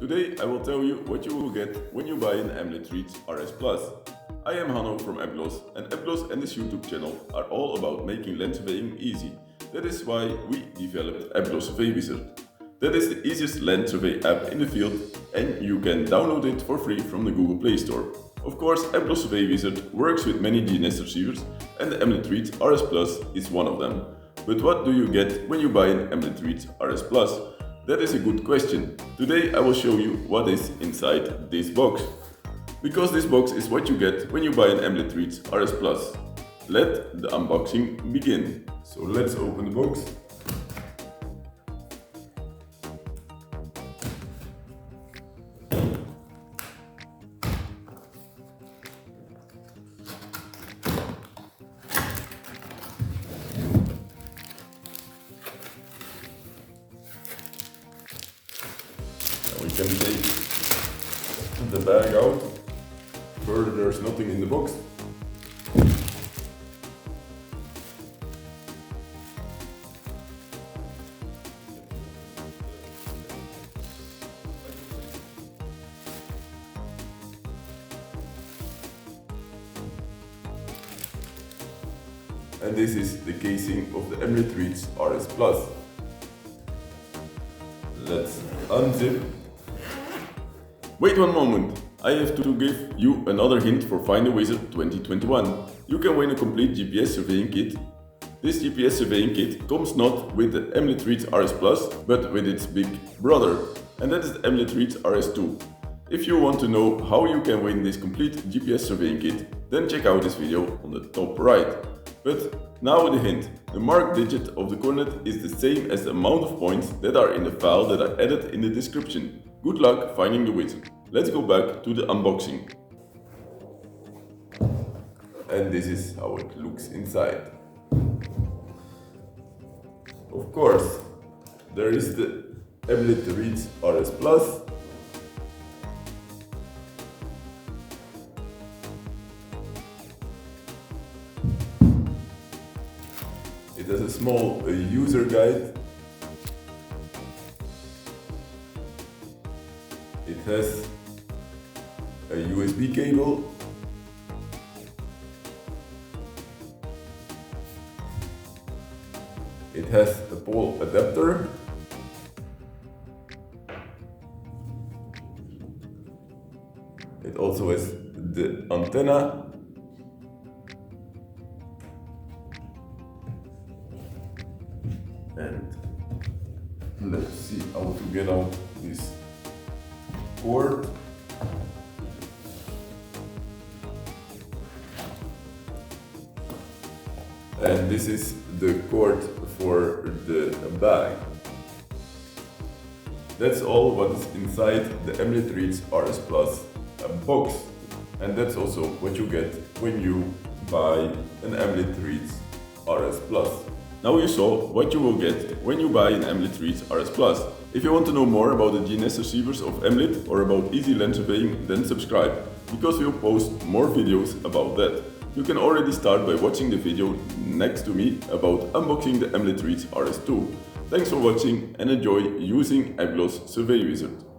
Today I will tell you what you will get when you buy an Emlid Reach RS Plus. I am Hanno from Apglos, and Apglos and this YouTube channel are all about making land surveying easy. That is why we developed Apglos Survey Wizard. That is the easiest land survey app in the field, and you can download it for free from the Google Play Store. Of course, Apglos Survey Wizard works with many GNSS receivers, and the Emlid Reach RS Plus is one of them. But what do you get when you buy an Emlid Reach RS Plus? That is a good question. Today I will show you what is inside this box. Because this box is what you get when you buy an Emlid Reach RS Plus. Let the unboxing begin. So let's open the box. We can take the bag out. Further, there's nothing in the box. And this is the casing of the Emlid Reach RS Plus. Let's unzip. Wait one moment, I have to give you another hint for Find a Wizard 2021. You can win a complete GPS surveying kit. This GPS surveying kit comes not with the Emlid Reach RS Plus, but with its big brother, and that is the Emlid Reach RS2. If you want to know how you can win this complete GPS surveying kit, then check out this video on the top right. But now the hint. The marked digit of the coordinate is the same as the amount of points that are in the file that I added in the description. Good luck finding the wizard. Let's go back to the unboxing. And this is how it looks inside. Of course, there is the Emlid Reach RS Plus. It has a small user guide. It has a USB cable. It has a pole adapter. It also has the antenna. And let's see how to get out this cord. And this is the cord for the bag. That's all what is inside the Emlid Reach RS Plus box. And that's also what you get when you buy an Emlid Reach RS Plus. Now you saw what you will get when you buy an Emlid Reach RS Plus. If you want to know more about the GNSS receivers of Emlid or about easy land surveying, then subscribe, because we'll post more videos about that. You can already start by watching the video next to me about unboxing the Emlid Reach RS2. Thanks for watching and enjoy using Apglos Survey Wizard.